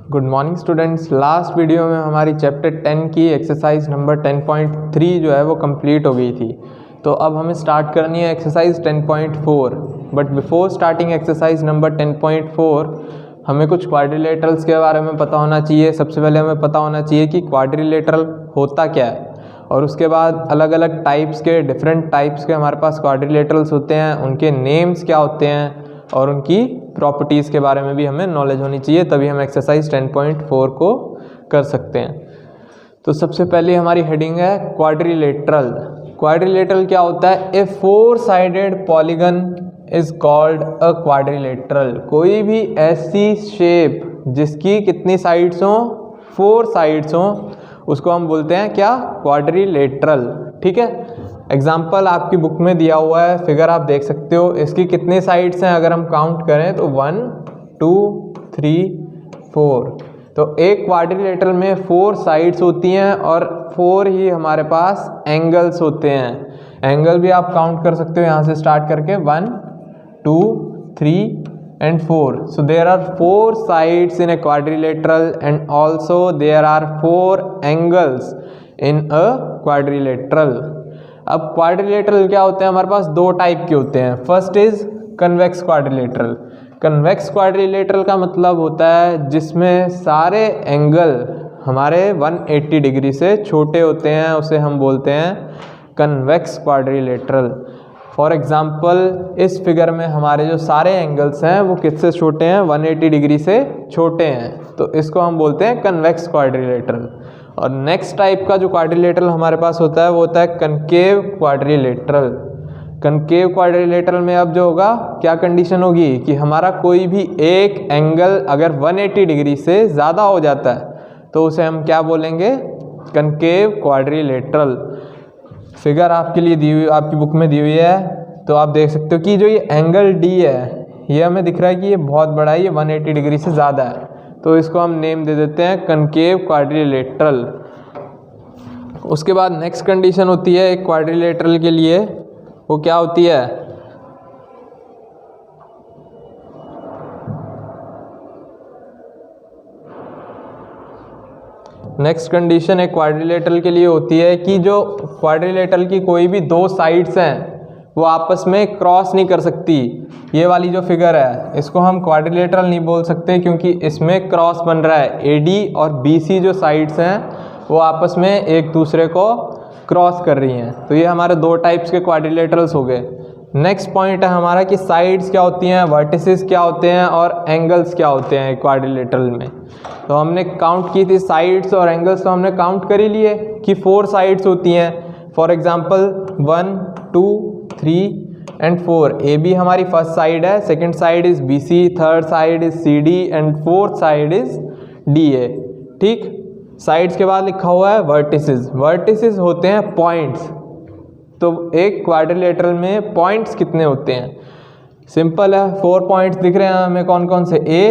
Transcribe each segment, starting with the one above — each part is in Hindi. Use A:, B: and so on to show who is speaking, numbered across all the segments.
A: Good morning students. Last video में हमारी चैप्टर 10 की एक्सरसाइज नंबर 10.3 जो है वो कंप्लीट हो गई थी। तो अब हमें स्टार्ट करनी है exercise 10.4। But before starting exercise number 10.4 हमें कुछ क्वाड्रिलेटरल्स के बारे में पता होना चाहिए। सबसे पहले हमें पता होना चाहिए कि क्वाड्रिलेटरल होता क्या है, और उसके बाद अलग अलग टाइप्स के डिफरेंट टाइप्स के हमारे पास क्वाड्रिलेटरल्स होते हैं, उनके नेम्स क्या होते हैं और उनकी प्रॉपर्टीज़ के बारे में भी हमें नॉलेज होनी चाहिए, तभी हम एक्सरसाइज 10.4 को कर सकते हैं। तो सबसे पहले हमारी हेडिंग है क्वाड्रिलेटरल। क्वाड्रिलेटरल क्या होता है? A four sided polygon is called a quadrilateral. कोई भी ऐसी शेप जिसकी कितनी साइड्स हों? 4 साइड्स हों, उसको हम बोलते हैं क्या? क्वाड्रिलेटरल। ठीक है। एग्जाम्पल आपकी बुक में दिया हुआ है, फिगर आप देख सकते हो। इसकी कितने साइड्स हैं अगर हम काउंट करें तो 1 2 3 4। तो एक क्वाड्रिलेटरल में 4 साइड्स होती हैं और 4 ही हमारे पास एंगल्स होते हैं। एंगल भी आप काउंट कर सकते हो यहाँ से स्टार्ट करके 1 2 3 and 4. So there are 4 sides in a quadrilateral and also there are 4 angles in a quadrilateral. अब क्वाड्रिलेटरल क्या होते हैं? हमारे पास 2 टाइप के होते हैं। First is convex quadrilateral. Convex quadrilateral का मतलब होता है जिसमें सारे एंगल हमारे 180 डिग्री से छोटे होते हैं, उसे हम बोलते हैं कन्वेक्स क्वाड्रिलेटरल। फॉर एग्जाम्पल इस फिगर में हमारे जो सारे एंगल्स हैं वो किससे छोटे हैं? 180 डिग्री से छोटे हैं, तो इसको हम बोलते हैं कन्वेक्स क्वाड्रिलेटरल। और नेक्स्ट टाइप का जो क्वाड्रिलेटरल हमारे पास होता है वो होता है कनकेव क्वाड्रिलेटरल। कनकेव क्वाड्रिलेटरल में अब जो होगा, क्या कंडीशन होगी कि हमारा कोई भी एक एंगल अगर 180 डिग्री से ज़्यादा हो जाता है तो उसे हम क्या बोलेंगे? Concave quadrilateral. फिगर आपके लिए दी हुई, आपकी बुक में दी हुई है, तो आप देख सकते हो कि जो ये एंगल डी है ये हमें दिख रहा है कि ये बहुत बड़ा है, ये 180 डिग्री से ज़्यादा है, तो इसको हम नेम दे देते हैं कनकेव क्वाड्रिलेटरल। उसके बाद नेक्स्ट कंडीशन होती है एक क्वाड्रिलेटरल के लिए, वो क्या होती है? नेक्स्ट कंडीशन एक क्वाड्रिलेटरल के लिए होती है कि जो क्वाड्रिलेटरल की कोई भी 2 साइड्स हैं वो आपस में क्रॉस नहीं कर सकती। ये वाली जो फिगर है इसको हम क्वाड्रिलेटरल नहीं बोल सकते क्योंकि इसमें क्रॉस बन रहा है। AD और BC जो साइड्स हैं वो आपस में एक दूसरे को क्रॉस कर रही हैं। तो ये हमारे 2 टाइप्स के क्वाड्रिलेटरल्स हो गए। नेक्स्ट पॉइंट है हमारा कि साइड्स क्या होती हैं, वर्टिसेस क्या होते हैं और एंगल्स क्या होते हैं क्वाड्रिलेटरल में। तो हमने काउंट की थी साइड्स और एंगल्स, तो हमने काउंट कर ही लिए कि 4 साइड्स होती हैं। For example 1 2 3 and 4। AB हमारी फर्स्ट साइड है, second side is BC, third side is CD and fourth side is DA। ठीक। साइड्स के बाद लिखा हुआ है वर्टिसेस। वर्टिसेस होते हैं पॉइंट्स। तो एक क्वाड्रिलेटरल में पॉइंट्स कितने होते हैं? सिंपल है, 4 पॉइंट्स दिख रहे हैं हमें, कौन कौन से? A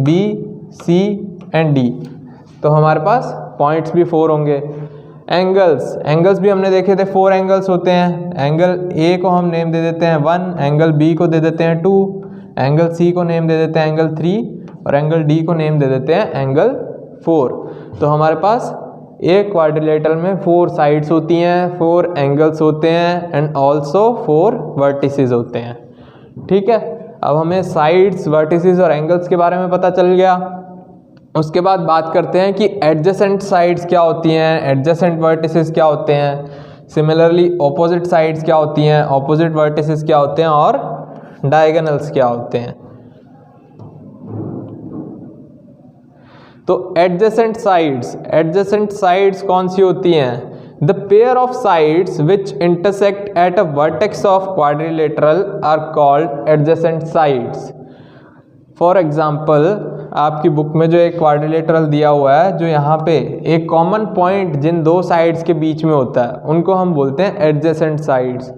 A: B C and D। तो हमारे पास पॉइंट्स भी 4 होंगे। एंगल्स भी हमने देखे थे, 4 एंगल्स होते हैं। एंगल A को हम नेम दे देते हैं 1, एंगल B को दे देते हैं 2, एंगल C को नेम दे देते हैं एंगल 3 और एंगल D को नेम दे देते हैं एंगल 4। तो हमारे पास एक क्वाड्रिलेटरल में 4 साइड्स होती हैं, 4 एंगल्स होते हैं एंड ऑल्सो 4 वर्टिसेस होते हैं। ठीक है। अब हमें साइड्स, वर्टिसेस और एंगल्स के बारे में पता चल गया। उसके बाद बात करते हैं कि एडजेसेंट साइड्स क्या होती हैं, एडजेसेंट वर्टिसेस क्या होते हैं, सिमिलरली ऑपोजिट साइड्स क्या होती हैं, ऑपोजिट वर्टिसेस क्या होते हैं और डायगोनल्स क्या होते हैं। तो एडजेसेंट साइड्स कौन सी होती हैं? The pair of sides which intersect at a vertex of quadrilateral are called adjacent sides. For example आपकी बुक में जो एक क्वाड्रिलेटरल दिया हुआ है, जो यहाँ पे एक कॉमन पॉइंट जिन 2 साइड्स के बीच में होता है उनको हम बोलते हैं एडजेसेंट साइड्स।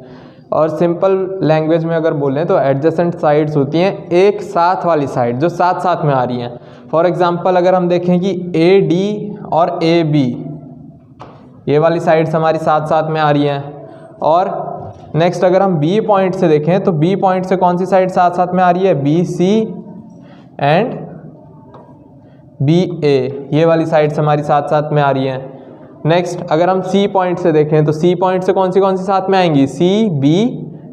A: और सिंपल लैंग्वेज में अगर बोलें तो एडजेसेंट साइड्स होती हैं एक साथ वाली साइड जो साथ साथ में आ रही हैं। फॉर एग्जांपल अगर हम देखें कि AD और AB, ये वाली साइड्स हमारी साथ साथ में आ रही हैं। और नेक्स्ट अगर हम B पॉइंट से देखें तो B पॉइंट से कौन सी साइड साथ साथ में आ रही है? BC एंड बी ए, ये वाली साइड्स हमारी साथ साथ में आ रही हैं। नेक्स्ट अगर हम सी पॉइंट से देखें तो सी पॉइंट से कौन सी साथ में आएंगी, C B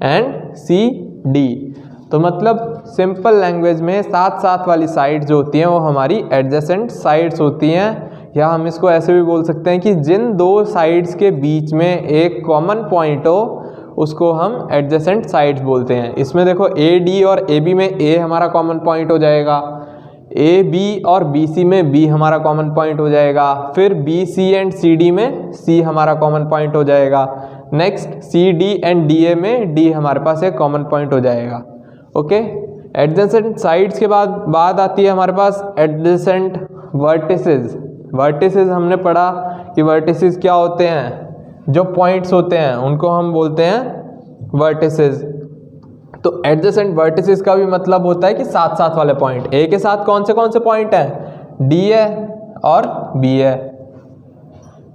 A: and C D. तो मतलब सिंपल लैंग्वेज में साथ साथ वाली साइड्स जो होती हैं वो हमारी एडजेसेंट साइड्स होती हैं, या हम इसको ऐसे भी बोल सकते हैं कि जिन दो साइड्स के बीच में एक कॉमन पॉइंट हो उसको हम एडजेसेंट साइड्स बोलते हैं। इसमें देखो ए डी और ए बी में ए हमारा कॉमन पॉइंट हो जाएगा, ए बी और बी सी में बी हमारा कॉमन पॉइंट हो जाएगा, फिर B C and C D में सी हमारा कॉमन पॉइंट हो जाएगा, next C D and D A में डी हमारे पास एक कॉमन पॉइंट हो जाएगा। ओके, एडजेसेंट साइड्स के बाद आती है हमारे पास एडजेसेंट वर्टिसेस। वर्टिसेस हमने पढ़ा कि वर्टिसेस क्या होते हैं, जो पॉइंट्स होते हैं उनको हम बोलते हैं वर्टिसेस। तो एडजेसेंट वर्टिसेस का भी मतलब होता है कि साथ साथ वाले पॉइंट। ए के साथ कौन से पॉइंट हैं, डी है और बी है।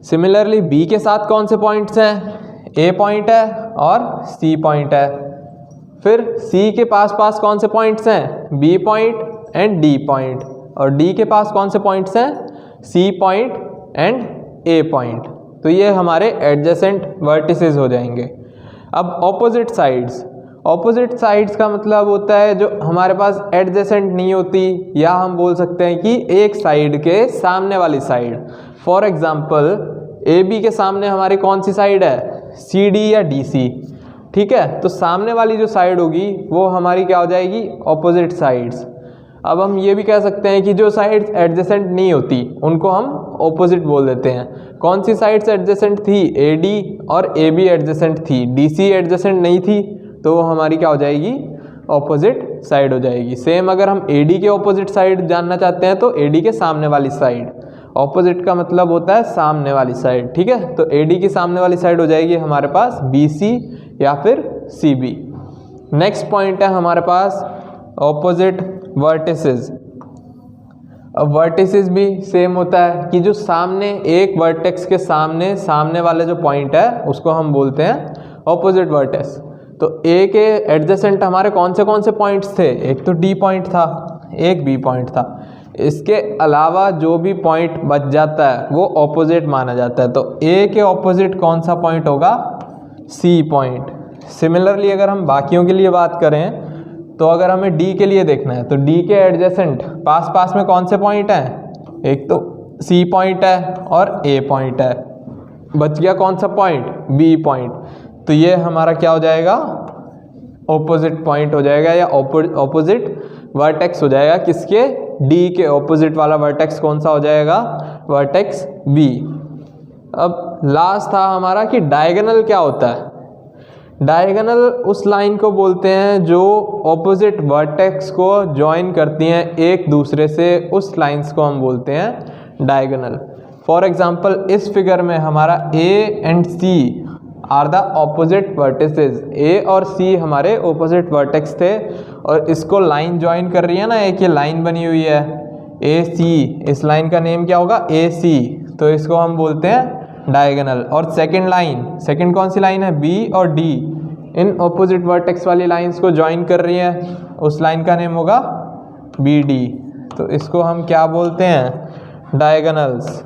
A: सिमिलरली बी के साथ कौन से पॉइंट्स हैं, ए पॉइंट है और सी पॉइंट है। फिर सी के पास कौन से पॉइंट्स हैं, B point and D point, और डी के पास कौन से पॉइंट्स हैं, C point and A point. तो ये हमारे एडजेसेंट वर्टिसेस हो जाएंगे। अब ऑपोजिट साइड्स का मतलब होता है जो हमारे पास एडजेसेंट नहीं होती, या हम बोल सकते हैं कि एक साइड के सामने वाली side. For example A B के सामने हमारी कौन सी साइड है, सी डी या डी सी। ठीक है, तो सामने वाली जो साइड होगी वो हमारी क्या हो जाएगी, ऑपोजिट साइड्स। अब हम ये भी कह सकते हैं कि जो साइड्स एडजेसेंट नहीं होती उनको हम ऑपोजिट बोल देते हैं। कौन सी साइड्स एडजेसेंट थी, ए डी और ए बी एडजेसेंट थी, डी सी एडजेसेंट नहीं थी, तो वो हमारी क्या हो जाएगी, ऑपोजिट साइड हो जाएगी। सेम अगर हम ए डी के ऑपोजिट साइड जानना चाहते हैं तो ए डी के सामने वाली साइड, ऑपोजिट का मतलब होता है सामने वाली साइड। ठीक है, तो ए डी की सामने वाली साइड हो जाएगी हमारे पास बी सी या फिर सी बी। नेक्स्ट पॉइंट है हमारे पास ऑपोजिट वर्टिसेस। अब वर्टिसेस भी सेम होता है कि जो सामने एक वर्टेक्स के सामने वाले जो पॉइंट है उसको हम बोलते हैं ऑपोजिट वर्टेक्स। तो ए के एडजेसेंट हमारे कौन से पॉइंट्स थे, एक तो डी पॉइंट था, एक बी पॉइंट था। इसके अलावा जो भी पॉइंट बच जाता है वो ऑपोजिट माना जाता है। तो ए के ऑपोजिट कौन सा पॉइंट होगा, सी पॉइंट। सिमिलरली अगर हम बाकियों के लिए बात करें तो अगर हमें डी के लिए देखना है तो डी के एडजेसेंट पास में कौन से पॉइंट हैं, एक तो सी पॉइंट है और ए पॉइंट है, बच गया कौन सा पॉइंट, बी पॉइंट। तो ये हमारा क्या हो जाएगा, ऑपोजिट पॉइंट हो जाएगा या ऑपोजिट वर्टेक्स हो जाएगा। किसके, डी के ऑपोजिट वाला वर्टेक्स कौन सा हो जाएगा, वर्टेक्स बी। अब लास्ट था हमारा कि डायगोनल क्या होता है। डायगोनल उस लाइन को बोलते हैं जो ऑपोजिट वर्टेक्स को ज्वाइन करती हैं एक दूसरे से, उस लाइंस को हम बोलते हैं डायगोनल। फॉर एग्जांपल इस फिगर में हमारा A and C are the opposite vertices. A और सी हमारे ऑपोजिट वर्टेक्स थे और इसको लाइन ज्वाइन कर रही है ना, एक ये लाइन बनी हुई है ए सी, इस लाइन का नेम क्या होगा, ए सी। तो इसको हम बोलते हैं डायगोनल। और सेकंड कौन सी लाइन है, बी और डी, इन ऑपोजिट वर्टेक्स वाली लाइंस को ज्वाइन कर रही है, उस लाइन का नेम होगा बी डी। तो इसको हम क्या बोलते हैं, डायगोनल्स।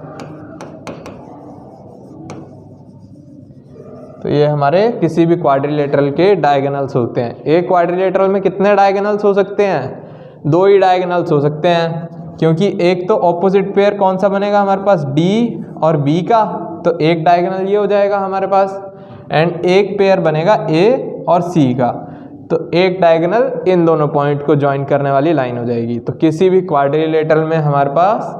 A: तो ये हमारे किसी भी क्वाड्रिलेटरल के डायगोनल्स होते हैं। एक क्वाड्रिलेटरल में कितने डायगोनल्स हो सकते हैं, दो ही डायगोनल्स हो सकते हैं, क्योंकि एक तो ऑपोजिट पेयर कौन सा बनेगा हमारे पास, डी और बी का, तो एक डायगोनल ये हो जाएगा हमारे पास, एंड एक पेयर बनेगा ए और सी का, तो एक डायगोनल इन दोनों पॉइंट को ज्वाइन करने वाली लाइन हो जाएगी। तो किसी भी क्वाड्रिलेटरल में हमारे पास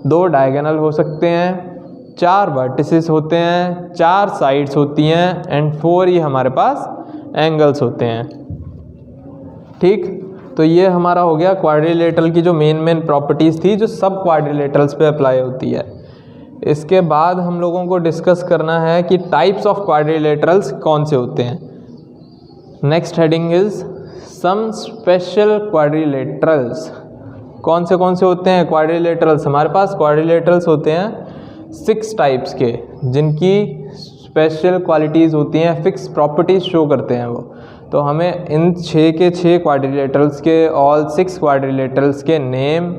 A: दो डायगोनल हो सकते हैं, 4 वर्टिसेस होते हैं, 4 साइड्स होती हैं, एंड 4 ही हमारे पास एंगल्स होते हैं। ठीक, तो ये हमारा हो गया क्वाड्रिलेटरल की जो मेन प्रॉपर्टीज़ थी जो सब क्वाड्रिलेटरल्स पे अप्लाई होती है। इसके बाद हम लोगों को डिस्कस करना है कि टाइप्स ऑफ क्वाड्रिलेटरल्स कौन से होते हैं। Next heading is some special quadrilaterals. कौन से होते हैं क्वाड्रिलेटरल्स, हमारे पास क्वाड्रिलेटरल्स होते हैं 6 टाइप्स के, जिनकी स्पेशल क्वालिटीज़ होती हैं, फिक्स प्रॉपर्टीज़ शो करते हैं वो। तो हमें इन 6 के 6 क्वाड्रिलेटरल्स के, ऑल 6 क्वाड्रिलेटरल्स के नेम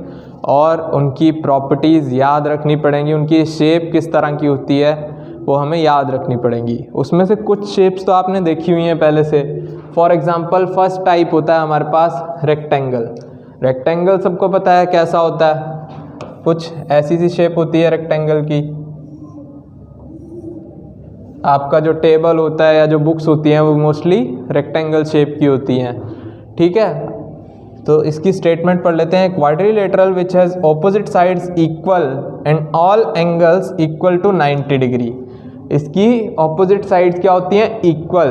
A: और उनकी प्रॉपर्टीज़ याद रखनी पड़ेंगी, उनकी शेप किस तरह की होती है वो हमें याद रखनी पड़ेंगी। उसमें से कुछ शेप्स तो आपने देखी हुई हैं पहले से। फॉर एग्ज़ाम्पल फर्स्ट टाइप होता है हमारे पास रेक्टेंगल। रेक्टेंगल सबको पता है कैसा होता है, कुछ ऐसी सी शेप होती है रेक्टेंगल की। आपका जो टेबल होता है या जो बुक्स होती हैं वो मोस्टली रेक्टेंगल शेप की होती हैं, ठीक है। तो इसकी स्टेटमेंट पढ़ लेते हैं। Quadrilateral which has opposite sides equal and all angles equal to 90 degree. इसकी ऑपोजिट साइड्स क्या होती हैं? Equal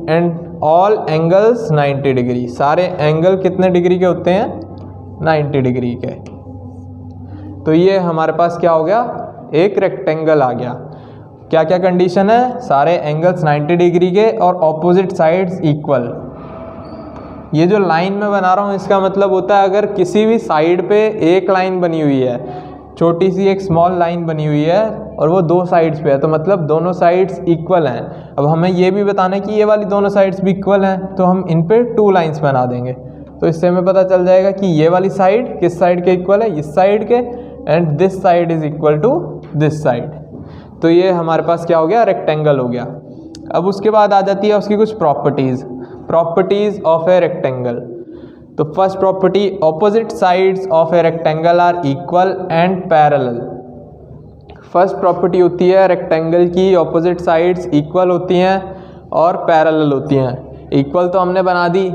A: and all angles 90 degree. सारे एंगल कितने डिग्री के होते हैं? 90 डिग्री के। तो ये हमारे पास क्या हो गया? एक रेक्टेंगल आ गया। क्या क्या कंडीशन है? सारे एंगल्स 90 डिग्री के और ऑपोजिट साइड्स इक्वल। ये जो लाइन में बना रहा हूँ इसका मतलब होता है अगर किसी भी साइड पे एक लाइन बनी हुई है, छोटी सी एक स्मॉल लाइन बनी हुई है और वो दो साइड्स पे है, तो मतलब दोनों साइड्स इक्वल हैं। अब हमें ये भी बताना है कि ये वाली दोनों साइड्स भी इक्वल हैं, तो हम इन पे 2 लाइन्स बना देंगे। तो इससे हमें पता चल जाएगा कि ये वाली साइड किस साइड के इक्वल है? इस साइड के, and this side is equal to this side. तो ये हमारे पास क्या हो गया? रेक्टेंगल हो गया। अब उसके बाद आ जाती है उसकी कुछ प्रॉपर्टीज़ ऑफ ए रेक्टेंगल। तो first property, opposite sides of a rectangle are equal and parallel. First property होती है रेक्टेंगल की ऑपोजिट साइड्स इक्वल होती हैं और पैरेलल होती हैं। इक्वल तो हमने बना दी,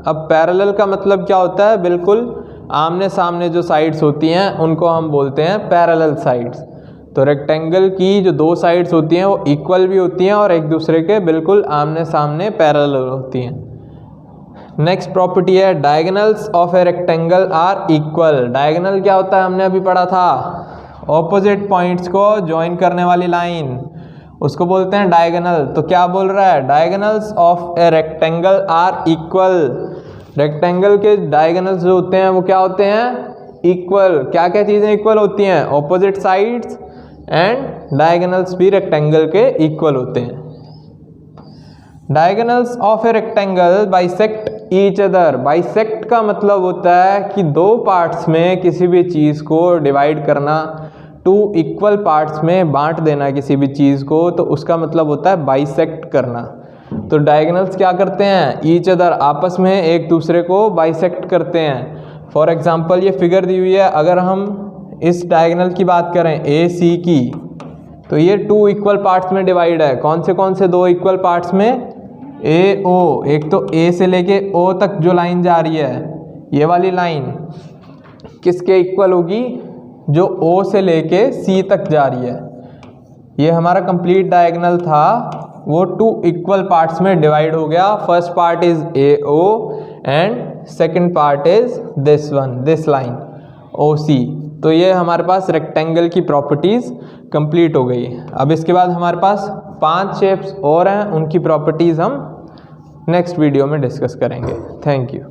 A: अब पैरेलल का मतलब क्या होता है? बिल्कुल आमने सामने जो साइड्स होती हैं उनको हम बोलते हैं पैरेलल साइड्स। तो रेक्टेंगल की जो 2 साइड्स होती हैं वो इक्वल भी होती हैं और एक दूसरे के बिल्कुल आमने सामने पैरेलल होती हैं। नेक्स्ट प्रॉपर्टी है diagonals of a rectangle are equal. Diagonal क्या होता है? हमने अभी पढ़ा था, ऑपोजिट पॉइंट्स को ज्वाइन करने वाली लाइन, उसको बोलते हैं डायगोनल। तो क्या बोल रहा है? Diagonals of a rectangle are equal. Rectangle के डायगोनल्स जो होते हैं वो क्या होते हैं? इक्वल। क्या क्या चीज़ें इक्वल होती हैं? ऑपोजिट साइड्स एंड डायगोनल्स भी रेक्टेंगल के इक्वल होते हैं। Diagonals of a rectangle bisect each other. Bisect का मतलब होता है कि 2 पार्ट्स में किसी भी चीज़ को डिवाइड करना, 2 इक्वल पार्ट्स में बांट देना किसी भी चीज़ को, तो उसका मतलब होता है बाइसेक्ट करना। तो डायगोनल्स क्या करते हैं? ईच अदर, आपस में एक दूसरे को बाइसेक्ट करते हैं। फॉर एग्जांपल ये फिगर दी हुई है, अगर हम इस डायगोनल की बात करें ए सी की, तो ये 2 इक्वल पार्ट्स में डिवाइड है। कौन से 2 इक्वल पार्ट्स में? ए ओ। एक तो ए से लेके ओ तक जो लाइन जा रही है, ये वाली लाइन किसके इक्वल होगी? जो ओ से लेके सी तक जा रही है। ये हमारा कंप्लीट डायगोनल था, वो 2 इक्वल पार्ट्स में डिवाइड हो गया। First part is A O and second part is this one, this line O C. तो ये हमारे पास रेक्टेंगल की प्रॉपर्टीज़ कंप्लीट हो गई। अब इसके बाद हमारे पास 5 शेप्स और हैं, उनकी प्रॉपर्टीज़ हम नेक्स्ट वीडियो में डिस्कस करेंगे। Thank you.